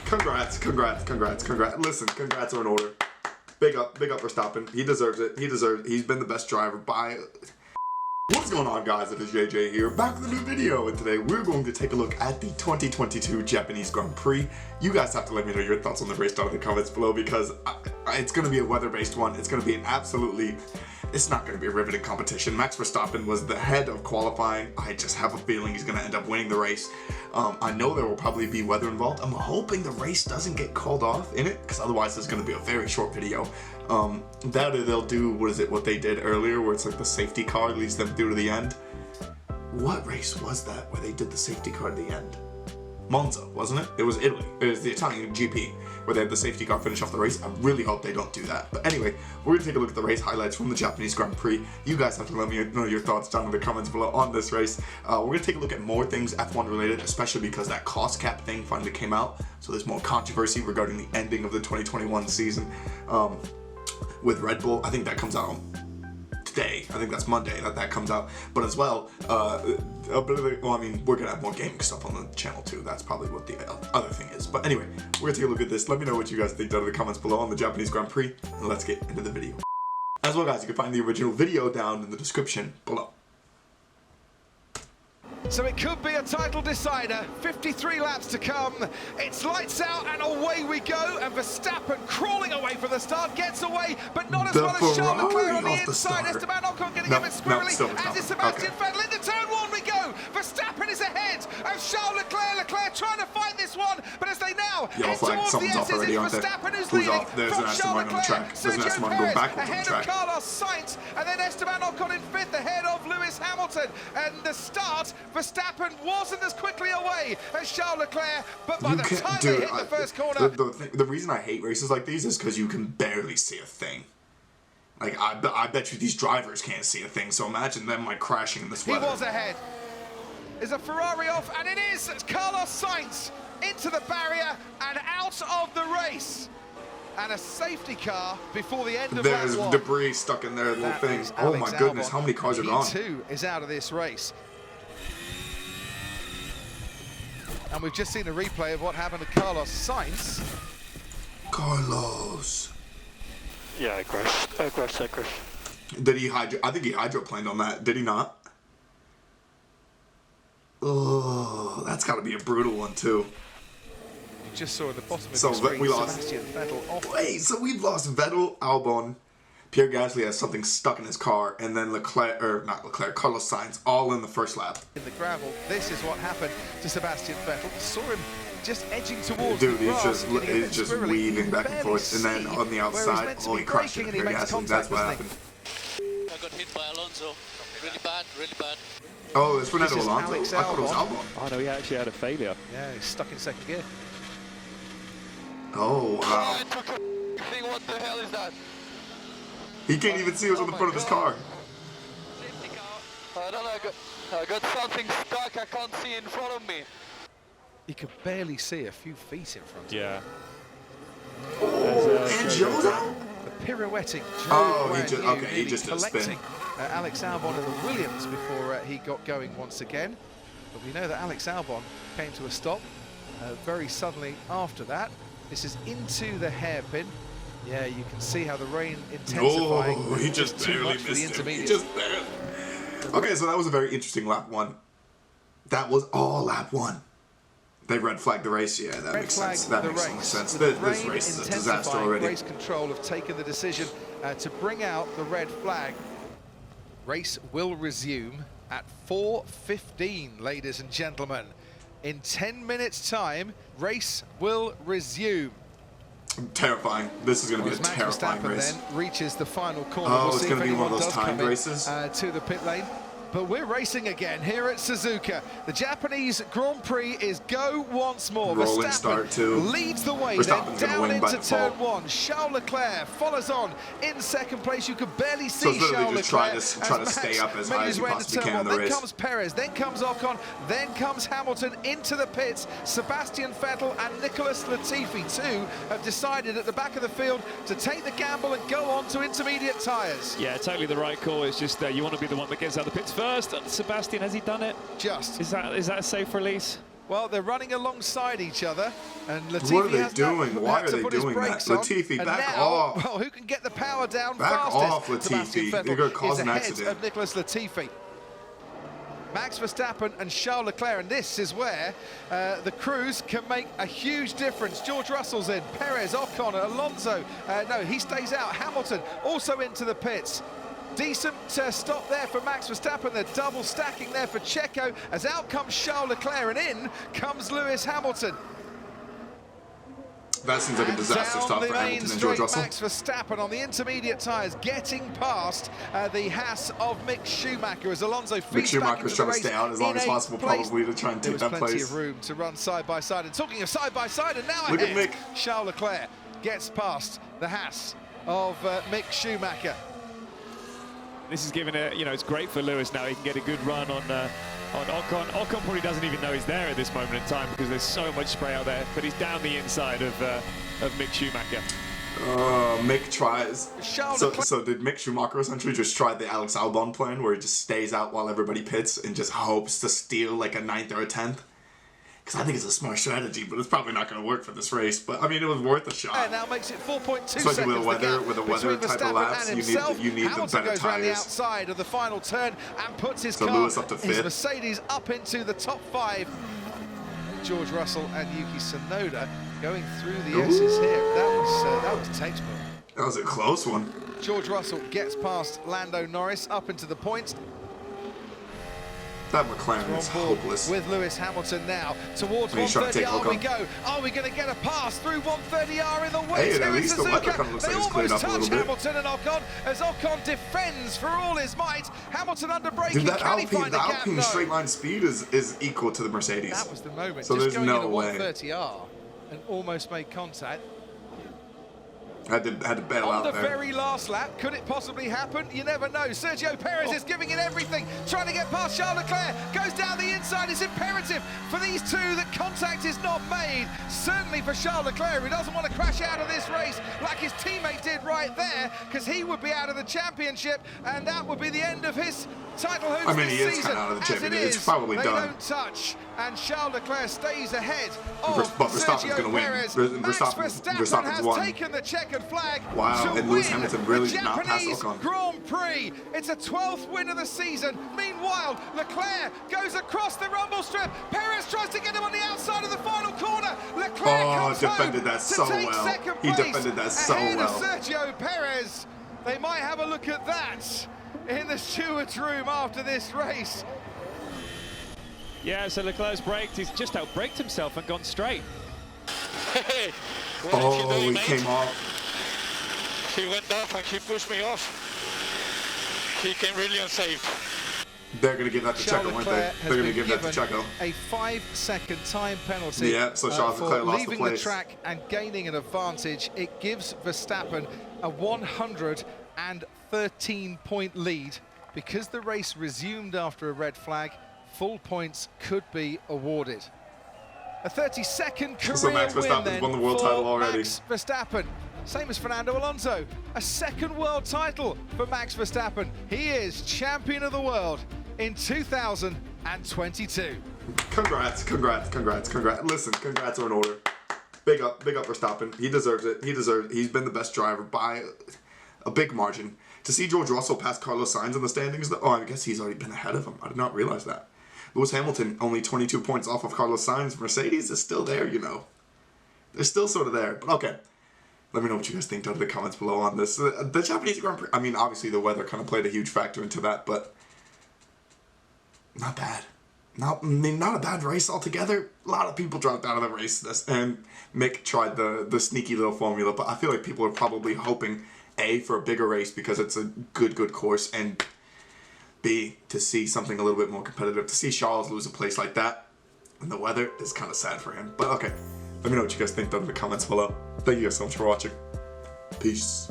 Congrats. Listen, congrats are in order. Big up Verstappen. He deserves it. He's been the best driver by... What's going on, guys? It is JJ here, back with a new video, and today we're going to take a look at the 2022 Japanese Grand Prix. You guys have to let me know your thoughts on the race down in the comments below, because it's going to be a weather-based one. It's going to be an absolutely... It's not going to be a riveting competition. Max Verstappen was the head of qualifying. I just have a feeling he's going to end up winning the race. I know there will probably be weather involved. I'm hoping the race doesn't get called off in it, because otherwise it's going to be a very short video. That or they'll do, what they did earlier, where it's like the safety car leads them through to the end. What race was that where they did the safety car at the end? Monza, wasn't it? It was Italy. It was the Italian GP, where they had the safety car finish off the race. I really hope they don't do that. But anyway, we're going to take a look at the race highlights from the Japanese Grand Prix. You guys have to let me know your thoughts down in the comments below on this race. We're going to take a look at more things F1 related, especially because that cost cap thing finally came out. So there's more controversy regarding the ending of the 2021 season with Red Bull. I think that comes out today. I think that's Monday that comes out. But as well, a bit of the, well, I mean, we're gonna have more gaming stuff on the channel too. That's probably what the other thing is. But anyway, we're gonna take a look at this. Let me know what you guys think down in the comments below on the Japanese Grand Prix, and let's get into the video. As well, guys, you can find the original video down in the description below. So it could be a title decider. 53 laps to come. It's lights out and away we go. And Verstappen crawling away from the start, gets away, but not as well as Charles Leclerc on the inside. Esteban Ocon getting a bit squirrely, as is Sebastian Vettel. Into turn one we go. Verstappen is ahead of Charles Leclerc. Leclerc trying to fight this one, but as they now head towards the S's, it's Verstappen who's leading from Charles Leclerc. Sergio Perez ahead of Carlos Sainz, and then Esteban Ocon in fifth ahead of Lewis Hamilton. And the start, Verstappen wasn't as quickly away as Charles Leclerc, but by the time they hit the first corner... The reason I hate races like these is because you can barely see a thing. Like, I bet you these drivers can't see a thing, so imagine them, like, crashing in this weather. He was ahead. Is a Ferrari off, and it is Carlos Sainz into the barrier and out of the race. And a safety car before the end of lap one. There's debris stuck in their little thing. Oh my goodness, how many cars are gone? P2 is out of this race. And we've just seen a replay of what happened to Carlos Sainz. Carlos. Yeah, I crashed. Did he hydro? I think he hydroplaned on that. Did he not? Oh, that's got to be a brutal one too. You just saw at the bottom of so the screen, we lost. Sebastian Vettel off. Wait, so we've lost Vettel, Albon, Pierre Gasly has something stuck in his car, and then Carlos Sainz, all in the first lap. In the gravel, this is what happened to Sebastian Vettel. Saw him just edging towards the grass. He's just weaving back and forth, and then on the outside, oh, he crashed into Pierre Gasly. That's what happened. I got hit by Alonso. Really bad. Oh, it's Fernando Alonso. I thought it was Albon. Oh no, he actually had a failure. Yeah, he's stuck in second gear. Oh, wow. What the hell is that? He can't even see what's on the front of his car. I don't know, I got something stuck I can't see in front of me. You could barely see a few feet in front of him. Yeah. And Joe? The pirouetting Joe. Oh, he just did a spin. Alex Albon in the Williams before he got going once again. But we know that Alex Albon came to a stop very suddenly after that. This is into the hairpin. Yeah, you can see how the rain intensifying. Oh, he just barely missed it. He just barely. Okay, so that was a very interesting lap one. That was all lap one. They red flagged the race. Yeah, that makes sense. That makes so much sense. This race is a disaster already. Race control have taken the decision to bring out the red flag. Race will resume at 4:15, ladies and gentlemen. In 10 minutes' time, race will resume. Terrifying. This is going to be a terrifying race. Then reaches the final corner. Oh, it's going to be one of those timed races. To the pit lane. But we're racing again here at Suzuka. The Japanese Grand Prix is go once more. Rolling start too. Leads the way, then down into turn one. Charles Leclerc follows on in second place. You could barely see Charles Leclerc. Try to stay up as high as you possibly can in the race. Then comes Perez, then comes Ocon, then comes Hamilton into the pits. Sebastian Vettel and Nicholas Latifi too have decided at the back of the field to take the gamble and go on to intermediate tyres. Yeah, totally the right call. It's just you want to be the one that gets out of the pits first. Sebastian, has he done it? Just. Is that a safe release? Well, they're running alongside each other, and Latifi What are they has doing? Why are they put his doing that? brakes on, Latifi, and back now, off. Well, who can get the power down Back fastest? off, Sebastian Latifi. Vettel You're going to cause is an ahead accident. of Nicholas Latifi. Max Verstappen and Charles Leclerc, and this is where the crews can make a huge difference. George Russell's in, Perez, Ocon, Alonso, no, he stays out. Hamilton also into the pits. Decent stop there for Max Verstappen. They're double stacking there for Checo, as out comes Charles Leclerc and in comes Lewis Hamilton. That seems like a disaster stop for Hamilton and George Russell. Max Verstappen on the intermediate tyres, getting past the Haas of Mick Schumacher as Alonso feeds back into the trying to race stay out as long as possible, probably, to try and take that place. There was plenty of room to run side by side. And talking of side by side, and now Look at ahead, Mick. Charles Leclerc gets past the Haas of Mick Schumacher. This is giving a, it's great for Lewis now. He can get a good run on Ocon. Ocon probably doesn't even know he's there at this moment in time because there's so much spray out there, but he's down the inside of Mick Schumacher. Mick tries. So did Mick Schumacher essentially just try the Alex Albon plan where he just stays out while everybody pits and just hopes to steal like a 9th or a 10th? Because I think it's a smart strategy, but it's probably not going to work for this race. But I mean, it was worth a shot. And now makes it 4.2 Especially seconds. with the weather type of laps, you need the Hamilton better goes around the tires. outside of the final turn and puts his car, Lewis up to his 5th. Mercedes up into the top 5. George Russell and Yuki Tsunoda going through the S's here. That was textbook. That was a close one. George Russell gets past Lando Norris up into the points. That McLaren is hopeless. With Lewis Hamilton now towards He's trying to 130R take we go. Are we going to get a pass through 130R in the way? Hey, at least the weather kind of looks they like it's cleared almost up a touch little bit. Hamilton and Ocon as Ocon defends for all his might. Hamilton under braking. Dude, that Can he find Alpine, a gap? Alpine No. straight line speed is equal to the Mercedes. That was the moment. So Just there's going no into way. 130R and almost made contact. Had to bail On out the there. very last lap, could it possibly happen? You never know. Sergio Perez is giving it everything, trying to get past Charles Leclerc, goes down the inside. It's imperative for these two that contact is not made. Certainly for Charles Leclerc, who doesn't want to crash out of this race like his teammate did right there, because he would be out of the championship, and that would be the end of his title hopes I mean, he this is season. kind of out of the As championship. it It's is, probably they done. don't touch, and Charles Leclerc stays ahead of But Verstappen's Sergio gonna win. Perez. Max Verstappen's Verstappen has won. taken the checkered flag Wow, to and Lewis win Hamilton really the did not pass Japanese Ocon. Grand Prix. It's a 12th win of the season. Meanwhile, Leclerc goes across the rumble strip. Perez tries to get him on the outside of the final corner. Leclerc comes defended home that to so take well. second He place defended that so ahead well. of Sergio Perez. They might have a look at that in the steward's room after this race. Yeah, so Leclerc's braked. He's just out-braked himself and gone straight. Hey, what did you do, He mate? came off. He went off and he pushed me off. He came really unsafe. They're going to give that to Charles Checo, weren't they? Leclerc has They're going to been give that to given Checo. a 5-second time penalty. Yeah, so Charles for Leclerc lost the leaving the place. track and gaining an advantage. It gives Verstappen a 113-point lead. Because the race resumed after a red flag, full points could be awarded. A 32nd career So Max win Verstappen's then won the world for title already. Max Verstappen. Same as Fernando Alonso. A second world title for Max Verstappen. He is champion of the world in 2022. Congrats. Listen, congrats are in order. Big up Verstappen. He deserves it. He's been the best driver by a big margin. To see George Russell pass Carlos Sainz in the standings, though, I guess he's already been ahead of him. I did not realize that. Lewis Hamilton only 22 points off of Carlos Sainz. Mercedes is still there, They're still sort of there. But okay. Let me know what you guys think down in the comments below on this. The Japanese Grand Prix, I mean, obviously the weather kind of played a huge factor into that, but not bad. Not a bad race altogether. A lot of people dropped out of the race, and Mick tried the sneaky little formula, but I feel like people are probably hoping, A, for a bigger race because it's a good course, and B, to see something a little bit more competitive. To see Charles lose a place like that, and the weather is kind of sad for him. But okay, let me know what you guys think down in the comments below. Thank you guys so much for watching. Peace.